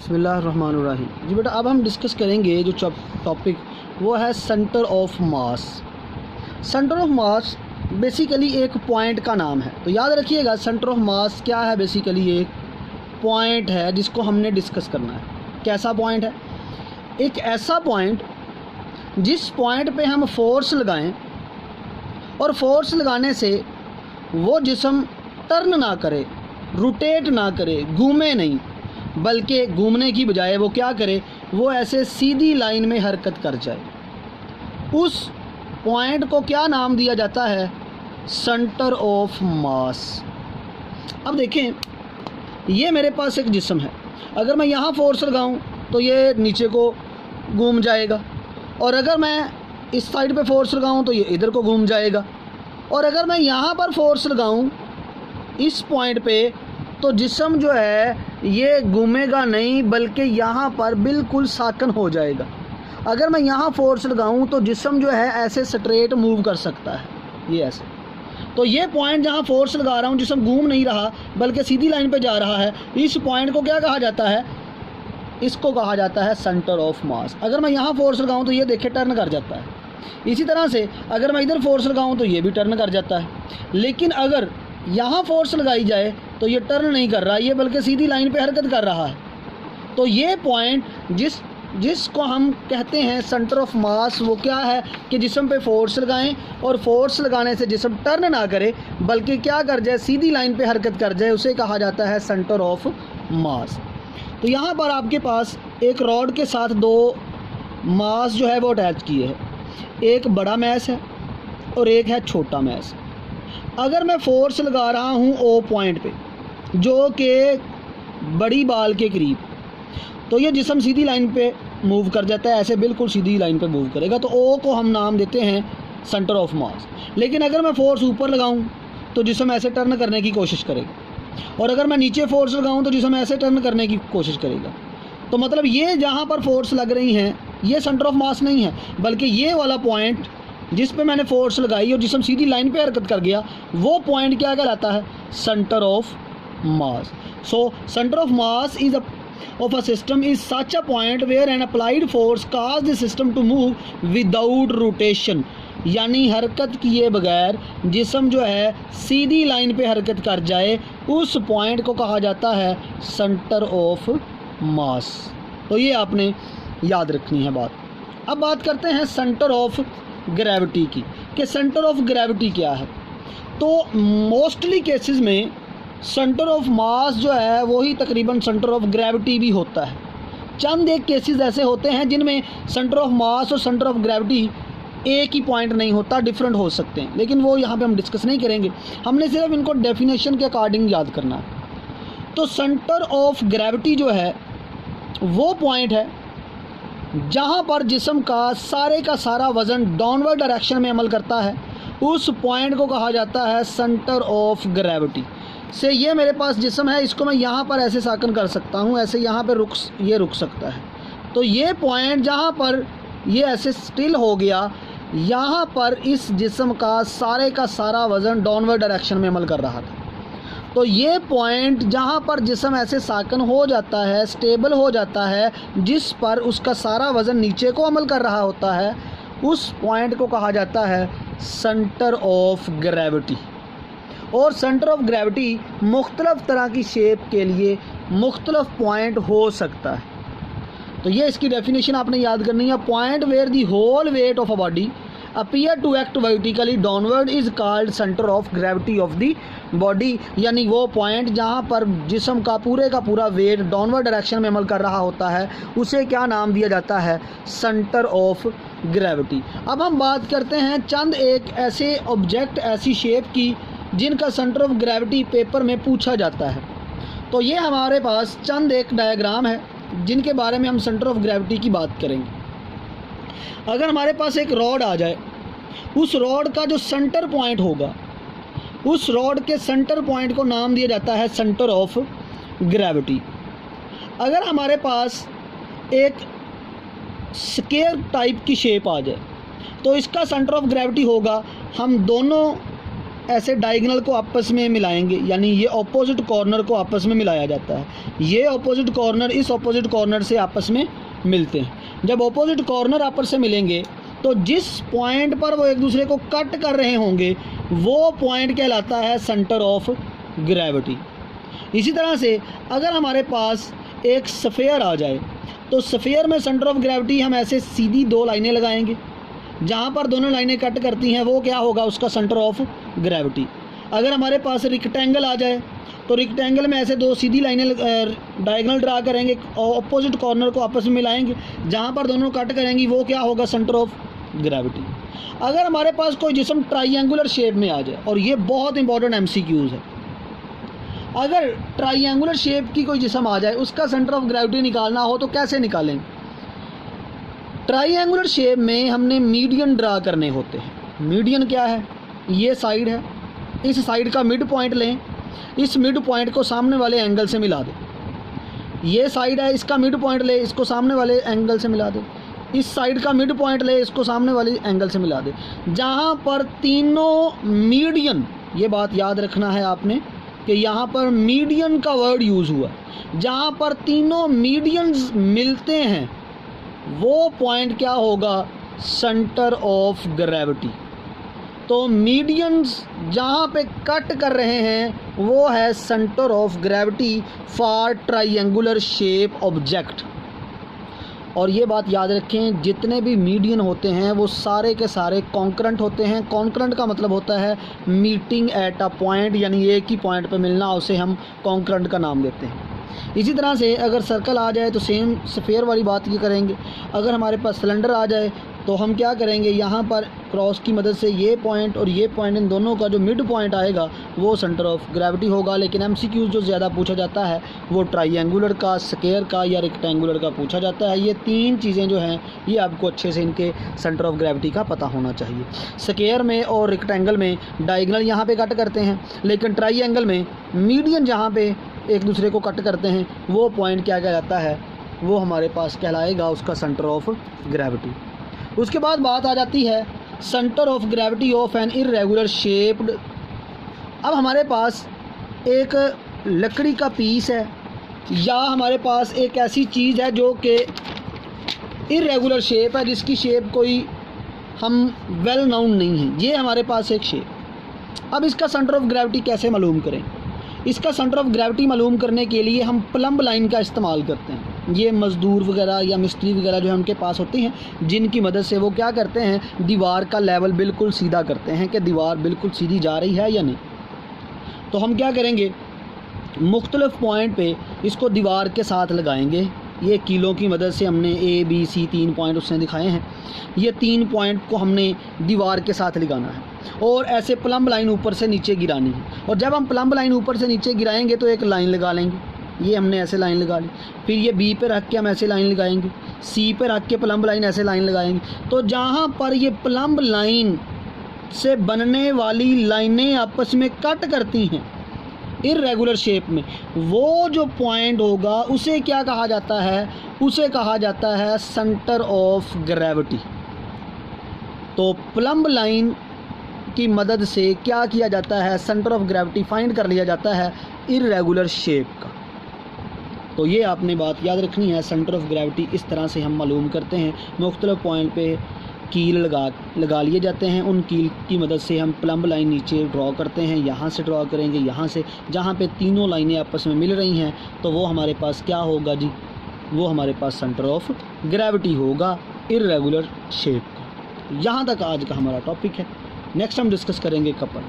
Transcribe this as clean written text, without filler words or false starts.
बिस्मिल्लाहिर्रहमानिर्रहीम। जी बेटा, अब हम डिस्कस करेंगे जो टॉपिक वो है centre of mass. Centre of mass basically एक पॉइंट का नाम है। तो याद रखिएगा, सेंटर ऑफ मास क्या है? बेसिकली एक पॉइंट है जिसको हमने डिस्कस करना है। कैसा पॉइंट है? एक ऐसा पॉइंट जिस पॉइंट पे हम फोर्स लगाएं और फोर्स लगाने से वो जिस्म टर्न ना करे, रोटेट ना करे, घूमे नहीं, बल्कि घूमने की बजाय वो क्या करे, वो ऐसे सीधी लाइन में हरकत कर जाए। उस पॉइंट को क्या नाम दिया जाता है? Centre of mass. अब देखें, ये मेरे पास एक जिस्म है। अगर मैं यहाँ फोर्स लगाऊं तो ये नीचे को घूम जाएगा, और अगर मैं इस साइड पे फोर्स लगाऊं तो ये इधर को घूम जाएगा, और अगर मैं यहाँ पर फोर्स लगाऊं इस पॉइंट पे तो जिस्म जो है ये घूमेगा नहीं, बल्कि यहाँ पर बिल्कुल साकन हो जाएगा। अगर मैं यहाँ फोर्स लगाऊं तो जिस्म जो है ऐसे स्ट्रेट मूव कर सकता है, ये ऐसे। तो ये पॉइंट जहाँ फोर्स लगा रहा हूँ जिस्म घूम नहीं रहा बल्कि सीधी लाइन पे जा रहा है, इस पॉइंट को क्या कहा जाता है? इसको कहा जाता है सेंटर ऑफ मास। अगर मैं यहाँ फोर्स लगाऊँ तो ये देखिए टर्न कर जाता है। इसी तरह से अगर मैं इधर फोर्स लगाऊँ तो ये भी टर्न कर जाता है। लेकिन अगर यहाँ फोर्स लगाई जाए तो ये टर्न नहीं कर रहा, ये बल्कि सीधी लाइन पे हरकत कर रहा है। तो ये पॉइंट जिसको हम कहते हैं सेंटर ऑफ मास, वो क्या है कि जिस्म पे फोर्स लगाएं और फोर्स लगाने से जिस्म टर्न ना करे बल्कि क्या कर जाए, सीधी लाइन पे हरकत कर जाए, उसे कहा जाता है सेंटर ऑफ मास। तो यहाँ पर आपके पास एक रॉड के साथ दो मास जो है वो अटैच किए हैं। एक बड़ा मैस है और एक है छोटा मैस। अगर मैं फोर्स लगा रहा हूँ ओ पॉइंट पे जो कि बड़ी बाल के करीब, तो ये जिस्म सीधी लाइन पे मूव कर जाता है, ऐसे बिल्कुल सीधी लाइन पे मूव करेगा। तो ओ को हम नाम देते हैं सेंटर ऑफ मास। लेकिन अगर मैं फोर्स ऊपर लगाऊँ तो जिस्म ऐसे टर्न करने की कोशिश करेगा, और अगर मैं नीचे फोर्स लगाऊँ तो जिस्म ऐसे टर्न करने की कोशिश करेगा। तो मतलब ये जहाँ पर फोर्स लग रही हैं ये सेंटर ऑफ मास नहीं है, बल्कि ये वाला पॉइंट जिस पे मैंने फोर्स लगाई और जिस्म सीधी लाइन पे हरकत कर गया, वो पॉइंट क्या कहलाता है? Centre of mass. So centre of mass is of a system is such a point where an applied force cause the system to move without rotation, यानी हरकत किए बगैर जिस्म जो है सीधी लाइन पे हरकत कर जाए, उस पॉइंट को कहा जाता है सेंटर ऑफ मास। तो ये आपने याद रखनी है बात। अब बात करते हैं सेंटर ऑफ ग्रेविटी की, कि सेंटर ऑफ ग्रेविटी क्या है। तो मोस्टली केसेस में सेंटर ऑफ मास जो है वही तकरीबन सेंटर ऑफ ग्रेविटी भी होता है। चंद एक केसेस ऐसे होते हैं जिनमें सेंटर ऑफ मास और सेंटर ऑफ ग्रेविटी एक ही पॉइंट नहीं होता, डिफरेंट हो सकते हैं, लेकिन वो यहाँ पे हम डिस्कस नहीं करेंगे। हमने सिर्फ इनको डेफिनेशन के अकॉर्डिंग याद करना है। तो सेंटर ऑफ ग्रेविटी जो है वो पॉइंट है जहाँ पर जिस्म का सारा वज़न डाउनवर्ड डायरेक्शन में अमल करता है, उस पॉइंट को कहा जाता है सेंटर ऑफ ग्रेविटी। से ये मेरे पास जिस्म है, इसको मैं यहाँ पर ऐसे साकन कर सकता हूँ, ऐसे यहाँ पे ये रुक सकता है। तो ये पॉइंट जहाँ पर ये ऐसे स्टिल हो गया, यहाँ पर इस जिस्म का सारा वज़न डाउनवर्ड डायरेक्शन में अमल कर रहा था। तो ये पॉइंट जहाँ पर जिस्म ऐसे साकन हो जाता है, स्टेबल हो जाता है, जिस पर उसका सारा वज़न नीचे को अमल कर रहा होता है, उस पॉइंट को कहा जाता है सेंटर ऑफ ग्रेविटी। और सेंटर ऑफ ग्रेविटी मुख्तलिफ तरह की शेप के लिए मुख्तलिफ पॉइंट हो सकता है। तो ये इसकी डेफिनेशन आपने याद करनी है। Point where the whole weight of a body appear to act vertically downward is called centre of gravity of the body, यानी वो पॉइंट जहाँ पर जिस्म का पूरा वेट डाउनवर्ड डायरेक्शन में अमल कर रहा होता है, उसे क्या नाम दिया जाता है? Centre of gravity. अब हम बात करते हैं चंद एक ऐसे ऑब्जेक्ट, ऐसी शेप की जिनका सेंटर ऑफ ग्रेविटी पेपर में पूछा जाता है। तो ये हमारे पास चंद एक डायग्राम है जिनके बारे में हम सेंटर ऑफ ग्रेविटी की बात करेंगे। अगर हमारे पास एक रॉड आ जाए, उस रॉड का जो सेंटर पॉइंट होगा, उस रॉड के सेंटर पॉइंट को नाम दिया जाता है सेंटर ऑफ ग्रेविटी। अगर हमारे पास एक स्क्वायर टाइप की शेप आ जाए तो इसका सेंटर ऑफ ग्रेविटी होगा, हम दोनों ऐसे डायगोनल को आपस में मिलाएंगे, यानी ये ऑपोजिट कॉर्नर को आपस में मिलाया जाता है। ये ऑपोजिट कॉर्नर इस ऑपोजिट कॉर्नर से आपस में मिलते हैं। जब ऑपोजिट कॉर्नर आपस से मिलेंगे तो जिस पॉइंट पर वो एक दूसरे को कट कर रहे होंगे वो पॉइंट कहलाता है सेंटर ऑफ ग्रेविटी। इसी तरह से अगर हमारे पास एक स्फीयर आ जाए तो स्फीयर में सेंटर ऑफ ग्रेविटी हम ऐसे सीधी दो लाइनें लगाएंगे, जहाँ पर दोनों लाइनें कट करती हैं वो क्या होगा, उसका सेंटर ऑफ ग्रेविटी। अगर हमारे पास रेक्टेंगल आ जाए तो रेक्टेंगल में ऐसे दो सीधी लाइनें डायगोनल ड्रा करेंगे, ऑपोजिट कॉर्नर को आपस में मिलाएंगे, जहाँ पर दोनों कट करेंगी वो क्या होगा, सेंटर ऑफ ग्रेविटी। अगर हमारे पास कोई जिस्म ट्राइंगुलर शेप में आ जाए, और ये बहुत इंपॉर्टेंट MCQs है, अगर ट्राइंगुलर शेप की कोई जिस्म आ जाए उसका सेंटर ऑफ ग्रेविटी निकालना हो तो कैसे निकालें। ट्राइंगुलर शेप में हमने मीडियन ड्रा करने होते हैं। मीडियन क्या है, ये साइड है, इस साइड का मिड पॉइंट लें, इस मिड पॉइंट को सामने वाले एंगल से मिला दें। ये साइड है, इसका मिड पॉइंट ले, इसको सामने वाले एंगल से मिला दें। इस साइड का मिड पॉइंट ले, इसको सामने वाले एंगल से मिला दें। जहाँ पर तीनों मीडियन, ये बात याद रखना है आपने कि यहाँ पर मीडियन का वर्ड यूज़ हुआ, जहाँ पर तीनों मीडियंस मिलते हैं वो पॉइंट क्या होगा, सेंटर ऑफ ग्रेविटी। तो मीडियंस जहाँ पे कट कर रहे हैं वो है centre of gravity for triangular shape object. और ये बात याद रखें, जितने भी मीडियन होते हैं वो सारे के सारे कॉन्करेंट होते हैं। कॉन्करेंट का मतलब होता है मीटिंग एट अ पॉइंट, यानी एक ही पॉइंट पे मिलना, उसे हम कॉन्करेंट का नाम देते हैं। इसी तरह से अगर सर्कल आ जाए तो सेम स्फीयर वाली बात ये करेंगे। अगर हमारे पास सिलेंडर आ जाए तो हम क्या करेंगे, यहाँ पर क्रॉस की मदद से ये पॉइंट और ये पॉइंट, इन दोनों का जो मिड पॉइंट आएगा वो सेंटर ऑफ ग्रेविटी होगा। लेकिन MCQs जो ज़्यादा पूछा जाता है वो ट्राइंगुलर का, स्क्वायर का या रेक्टेंगुलर का पूछा जाता है। ये तीन चीज़ें जो हैं ये आपको अच्छे से इनके सेंटर ऑफ ग्रेविटी का पता होना चाहिए। स्क्वायर में और रेक्टेंगल में डायगोनल यहाँ पे कट करते हैं, लेकिन ट्राइंगल में मीडियन जहाँ पे एक दूसरे को कट करते हैं वो पॉइंट क्या कहलाता है, वो हमारे पास कहलाएगा उसका सेंटर ऑफ ग्रेविटी। उसके बाद बात आ जाती है centre of gravity of an irregular shaped. अब हमारे पास एक लकड़ी का पीस है या हमारे पास एक ऐसी चीज़ है जो कि इर्रेगुलर शेप है, जिसकी शेप कोई हम वेल नाउन नहीं है, ये हमारे पास एक शेप। अब इसका सेंटर ऑफ ग्रेविटी कैसे मालूम करें। इसका सेंटर ऑफ ग्रेविटी मालूम करने के लिए हम प्लम्ब लाइन का इस्तेमाल करते हैं। ये मज़दूर वगैरह या मिस्त्री वगैरह जो है उनके पास होती हैं, जिनकी मदद से वो क्या करते हैं, दीवार का लेवल बिल्कुल सीधा करते हैं कि दीवार बिल्कुल सीधी जा रही है या नहीं। तो हम क्या करेंगे, मुख्तलिफ पॉइंट पे इसको दीवार के साथ लगाएंगे। ये कीलों की मदद से हमने ABC 3 पॉइंट उसने दिखाए हैं। ये 3 पॉइंट को हमने दीवार के साथ लगाना है और ऐसे प्लम्ब लाइन ऊपर से नीचे गिरानी है। और जब हम प्लम्ब लाइन ऊपर से नीचे गिराएंगे तो एक लाइन लगा लेंगे, ये हमने ऐसे लाइन लगा ली। फिर ये B पे रख के हम ऐसे लाइन लगाएंगे, C पे रख के प्लम्ब लाइन ऐसे लाइन लगाएंगे। तो जहाँ पर ये प्लम्ब लाइन से बनने वाली लाइनें आपस में कट करती हैं इर्रेगुलर शेप में, वो जो पॉइंट होगा उसे क्या कहा जाता है, उसे कहा जाता है सेंटर ऑफ ग्रेविटी। तो प्लम्ब लाइन की मदद से क्या किया जाता है, सेंटर ऑफ ग्रेविटी फाइंड कर लिया जाता है इर्रेगुलर शेप का। तो ये आपने बात याद रखनी है, सेंटर ऑफ ग्रेविटी इस तरह से हम मालूम करते हैं। मुख्तलिफ पॉइंट पे कील लगा लिए जाते हैं, उन कील की मदद से हम प्लम्ब लाइन नीचे ड्रॉ करते हैं। यहाँ से ड्रॉ करेंगे, यहाँ से, जहाँ पे तीनों लाइनें आपस में मिल रही हैं तो वो हमारे पास क्या होगा जी, वो हमारे पास सेंटर ऑफ ग्रेविटी होगा इर्रेगुलर शेप का। यहाँ तक आज का हमारा टॉपिक है। नेक्स्ट हम डिस्कस करेंगे कपल।